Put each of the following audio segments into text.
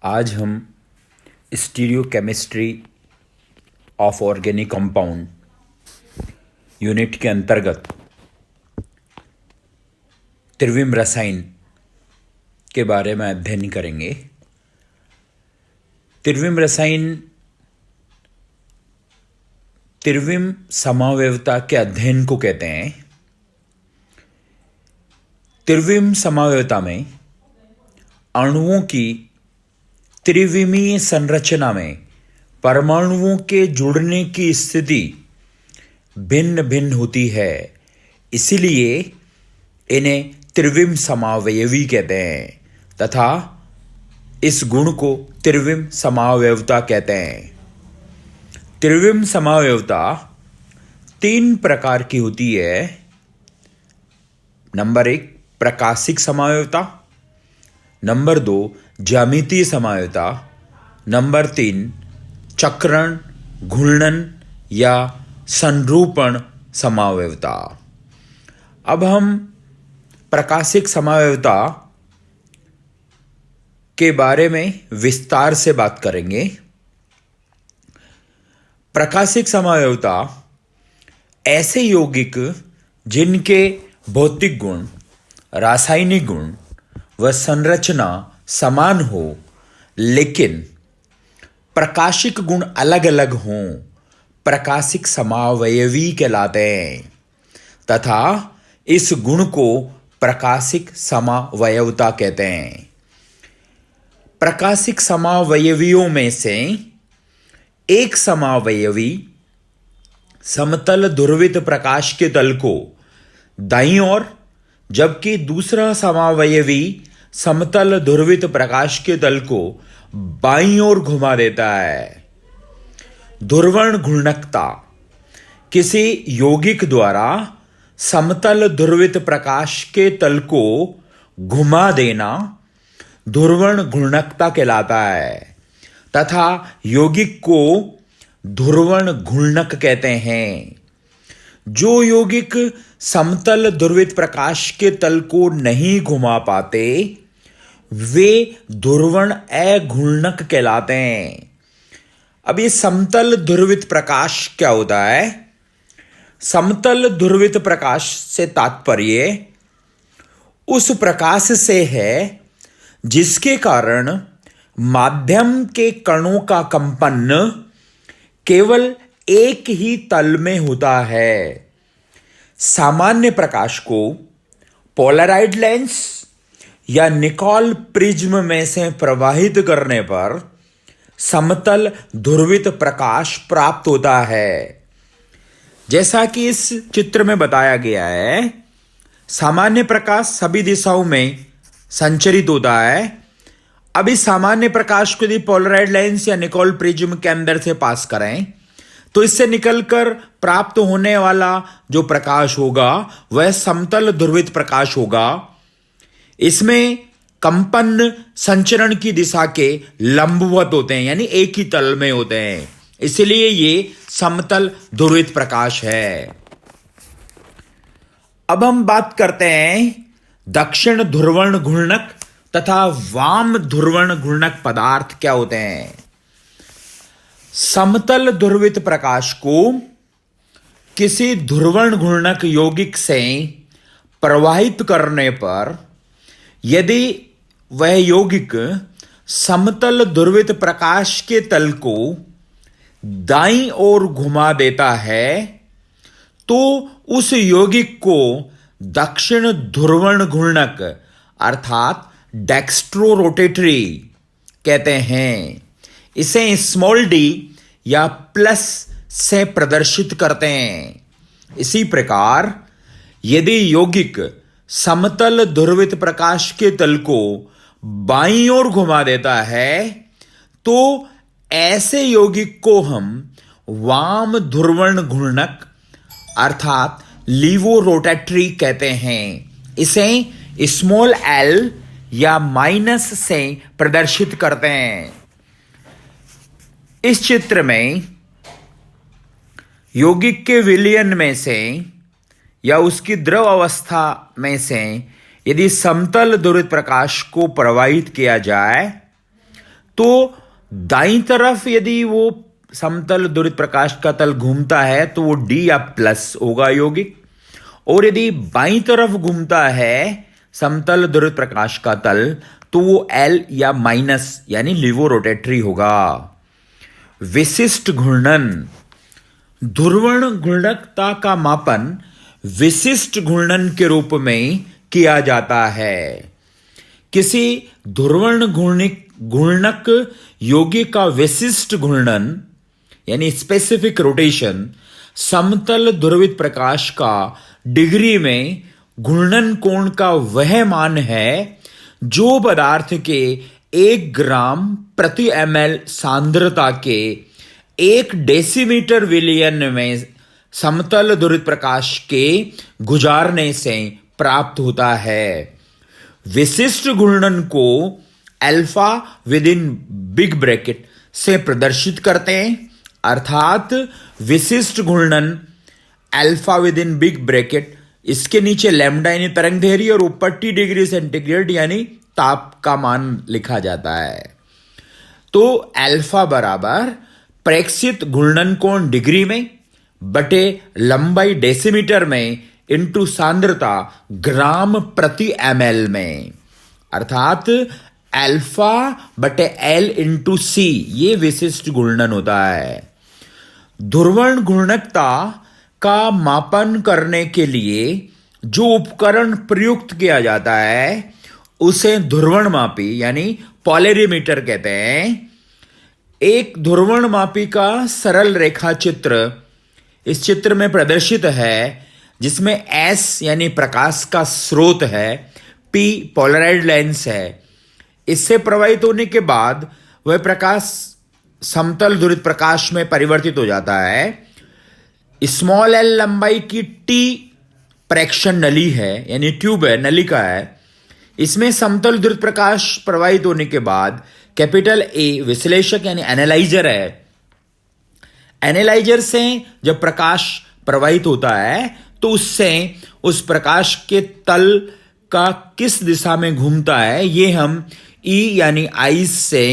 आज हम stereochemistry of organic compound unit के अंतर्गत त्रिविम रसायन के बारे में अध्ययन करेंगे। त्रिविम रसायन त्रिविम समावयवता के अध्ययन को कहते हैं। त्रिविम समावयवता में अणुओं की त्रिविमीय संरचना में परमाणुओं के जुड़ने की स्थिति भिन्न भिन्न होती है, इसलिए इन्हें त्रिविम समावयवी कहते हैं तथा इस गुण को त्रिविम समावयवता कहते हैं। त्रिविम समावयवता 3 प्रकार की होती है। नंबर 1 प्रकाशिक समावयवता, नंबर 2 ज्यामितीय समावयवता, नंबर 3 चक्रण, घूर्णन या संरूपण समावयवता। अब हम प्रकाशिक समावयवता के बारे में विस्तार से बात करेंगे। प्रकाशिक समावयवता ऐसे यौगिक जिनके भौतिक गुण, रासायनिक गुण व संरचना समान हो लेकिन प्रकाशिक गुण अलग अलग हों, प्रकाशिक समावयवी कहलाते हैं तथा इस गुण को प्रकाशिक समावयवता कहते हैं। प्रकाशिक समावयवियों में से एक समावयवी समतल ध्रुवित प्रकाश के तल को दाईं ओर, जबकि दूसरा समावयवी समतल ध्रुवित प्रकाश के तल को बाईं ओर घुमा देता है। ध्रुवण घूर्णकता किसी यौगिक द्वारा समतल ध्रुवित प्रकाश के तल को घुमा देना ध्रुवण घूर्णकता कहलाता है तथा यौगिक को ध्रुवण घूर्णक कहते हैं। जो यौगिक समतल ध्रुवित प्रकाश के तल को नहीं घुमा पाते वे ध्रुवण अघूर्णक कहलाते हैं। अब ये समतल ध्रुवित प्रकाश क्या होता है? समतल ध्रुवित प्रकाश से तात्पर्य उस प्रकाश से है जिसके कारण माध्यम के कणों का कंपन केवल एक ही तल में होता है। सामान्य प्रकाश को पोलराइड लेंस या निकोल प्रिज्म में से प्रवाहित करने पर समतल ध्रुवित प्रकाश प्राप्त होता है। जैसा कि इस चित्र में बताया गया है, सामान्य प्रकाश सभी दिशाओं में संचरित होता है। अब इस सामान्य प्रकाश को यदि पोलराइड लेंस या निकोल प्रिज्म के अंदर से पास करें तो इससे निकलकर प्राप्त होने वाला जो प्रकाश होगा वह समतल ध्रुवित प्रकाश होगा। इसमें कंपन संचरण की दिशा के लंबवत होते हैं, यानी एक ही तल में होते हैं, इसलिए ये समतल ध्रुवित प्रकाश है। अब हम बात करते हैं दक्षिण ध्रुवण घूर्णक तथा वाम ध्रुवण घूर्णक पदार्थ क्या होते हैं। समतल ध्रुवित प्रकाश को किसी ध्रुवण घूर्णक यौगिक से प्रवाहित करने पर यदि वह यौगिक समतल ध्रुवित प्रकाश के तल को दाईं ओर घुमा देता है तो उस यौगिक को दक्षिण ध्रुवण घूर्णक अर्थात डेक्स्ट्रोरोटेटरी कहते हैं। इसे स्मॉल डी या प्लस से प्रदर्शित करते हैं। इसी प्रकार यदि यौगिक समतल ध्रुवित प्रकाश के तल को बाईं ओर घुमा देता है तो ऐसे यौगिक को हम वाम ध्रुवण घूर्णक अर्थात लीवोरोटेटरी कहते हैं। इसे स्मॉल एल या माइनस से प्रदर्शित करते हैं। इस चित्र में यौगिक के विलयन में से या उसकी द्रव अवस्था में से यदि समतल ध्रुवित प्रकाश को प्रवाहित किया जाए तो दाईं तरफ यदि वो समतल ध्रुवित प्रकाश का तल घूमता है तो वो डी या प्लस होगा यौगिक, और यदि बाईं तरफ घूमता है समतल ध्रुवित प्रकाश का तल तो वो एल या माइनस यानी लिवो रोटेटरी होगा। विशिष्ट घूर्णन, ध्रुवण घूर्णकता का मापन विशिष्ट घूर्णन के रूप में किया जाता है। किसी ध्रुवण घूर्णक यौगिक का विशिष्ट घूर्णन यानी स्पेसिफिक रोटेशन समतल ध्रुवित प्रकाश का डिग्री में घूर्णन कोण का वह मान है जो पदार्थ के 1 ग्राम प्रति ml सांद्रता के 1 डेसीमीटर विलयन में समतल ध्रुवित प्रकाश के गुजारने से प्राप्त होता है। विशिष्ट घूर्णन को alpha with in big bracket से प्रदर्शित करते हैं, अर्थात विशिष्ट घूर्णन alpha with in big bracket, इसके नीचे लैम्डा यानी तरंग दैर्घ्य और ऊपर टी डिग्री सेंटीग्रेड यानी ताप का मान लिखा जाता है। तो अल्फा बराबर प्रेक्षित घूर्णन कोण डिग्री में बटे लंबाई डेसीमीटर में इंटू सांद्रता ग्राम प्रति ml में, अर्थात अल्फा बटे एल इंटू सी, ये विशिष्ट घूर्णन होता है। ध्रुवण घूर्णकता का मापन करने के लिए जो उपकरण प्रयुक्त किया जाता है उसे ध्रुवण मापी यानी पोलरीमीटर कहते हैं। एक ध्रुवण मापी का सरल रेखा चित्र इस चित्र में प्रदर्शित है, जिसमें S यानी प्रकाश का स्रोत है, P पोलराइज्ड लेंस है। इससे प्रवाहित होने के बाद वह प्रकाश समतल ध्रुवित प्रकाश में परिवर्तित हो जाता है। स्मॉल l लंबाई की T प्रेक्षण नली है यानी ट्यूब है, नलिका है। इसमें समतल ध्रुवित प्रकाश प्रवाहित होने के बाद कैपिटल A विश्लेषक यानी एनालाइजर है। एनालाइजर से जब प्रकाश प्रवाहित होता है तो उससे उस प्रकाश के तल का किस दिशा में घूमता है ये हम E यानी आइस से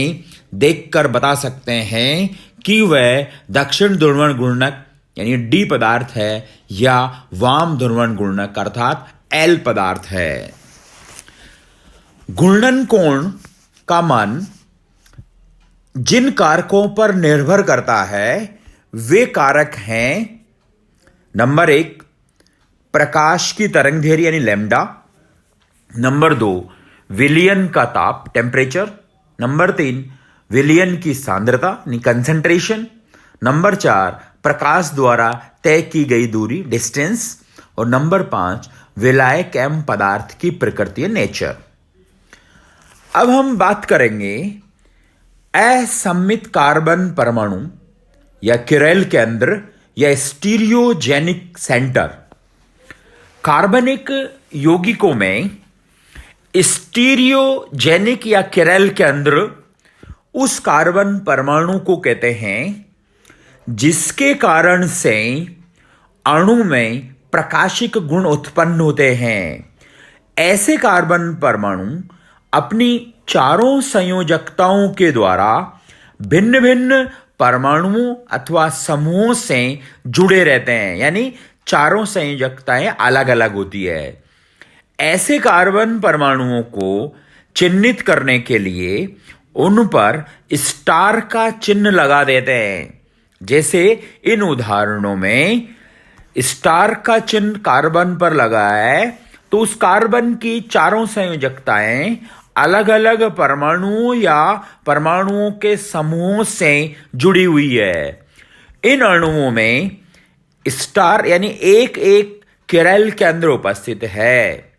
देखकर बता सकते हैं कि वह दक्षिण ध्रुवण घूर्णक यानी D पदार्थ है या वाम ध्रुवण घूर्णक अर्थात L पदार्थ है। घूर्णन कोण का मान जिन कारकों पर निर्भर करता है वे कारक हैं, नंबर 1 प्रकाश की तरंग दैर्घ्य यानी लैम्डा, नंबर 2 विलयन का ताप टेम्परेचर, नंबर 3 विलयन की सांद्रता यानी कंसंट्रेशन, नंबर 4 प्रकाश द्वारा तय की गई दूरी डिस्टेंस, और नंबर 5 विलायक एवं पदार्थ की प्रकृति नेचर। अब हम बात करेंगे असममित कार्बन परमाणु या किरेल केंद्र या स्टीरियोजेनिक सेंटर। कार्बनिक यौगिकों में स्टीरियोजेनिक या किरेल केंद्र उस कार्बन परमाणु को कहते हैं जिसके कारण से अणु में प्रकाशिक गुण उत्पन्न होते हैं। ऐसे कार्बन परमाणु अपनी चारों संयोजकताओं के द्वारा भिन्न भिन्न परमाणुओं अथवा समूहों से जुड़े रहते हैं, यानी चारों संयोजकताएं अलग अलग होती है। ऐसे कार्बन परमाणुओं को चिन्हित करने के लिए उन पर स्टार का चिन्ह लगा देते हैं। जैसे इन उदाहरणों में स्टार का चिन्ह कार्बन पर लगा है तो उस कार्बन की चारों संयोजकताएं अलग अलग परमाणुओं या परमाणुओं के समूहों से जुड़ी हुई है। इन अणुओं में स्टार यानी एक एक किरेल केंद्र उपस्थित है।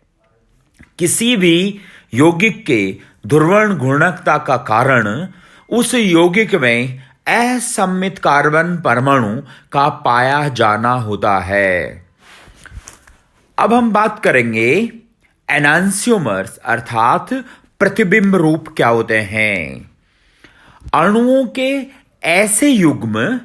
किसी भी यौगिक के ध्रुवण घूर्णकता का कारण उस यौगिक में असममित कार्बन परमाणु का पाया जाना होता है। अब हम बात करेंगे एनांसियोमर्स अर्थात प्रतिबिंब रूप क्या होते हैं। अणुओं के ऐसे युग्म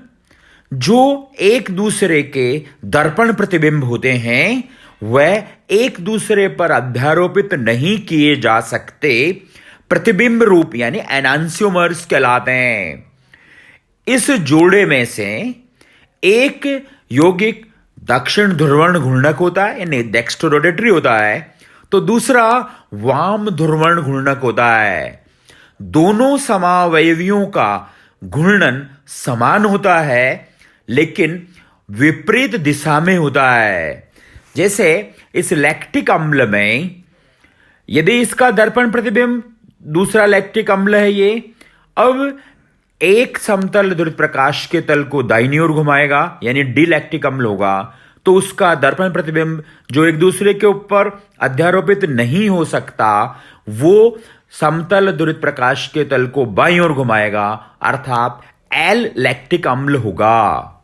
जो एक दूसरे के दर्पण प्रतिबिंब होते हैं वह एक दूसरे पर अध्यारोपित नहीं किए जा सकते, प्रतिबिंब रूप यानी एनांसियोमर्स कहलाते हैं। इस जोड़े में से एक यौगिक दक्षिण ध्रुवण घूर्णक होता है यानी डेक्स्ट्रोरोटेटरी होता है, तो दूसरा वाम ध्रुवण घूर्णक होता है। दोनों समावयवियों का घूर्णन समान होता है लेकिन विपरीत दिशा में होता है। जैसे इस लैक्टिक अम्ल में यदि इसका दर्पण प्रतिबिंब दूसरा लैक्टिक अम्ल है, ये अब एक समतल ध्रुवित प्रकाश के तल को दाहिनी ओर घुमाएगा यानी डी लैक्टिक अम्ल होगा, तो उसका दर्पण प्रतिबिंब जो एक दूसरे के ऊपर अध्यारोपित नहीं हो सकता वो समतल ध्रुवित प्रकाश के तल को बाईं ओर घुमाएगा, अर्थात एल लैक्टिक अम्ल होगा।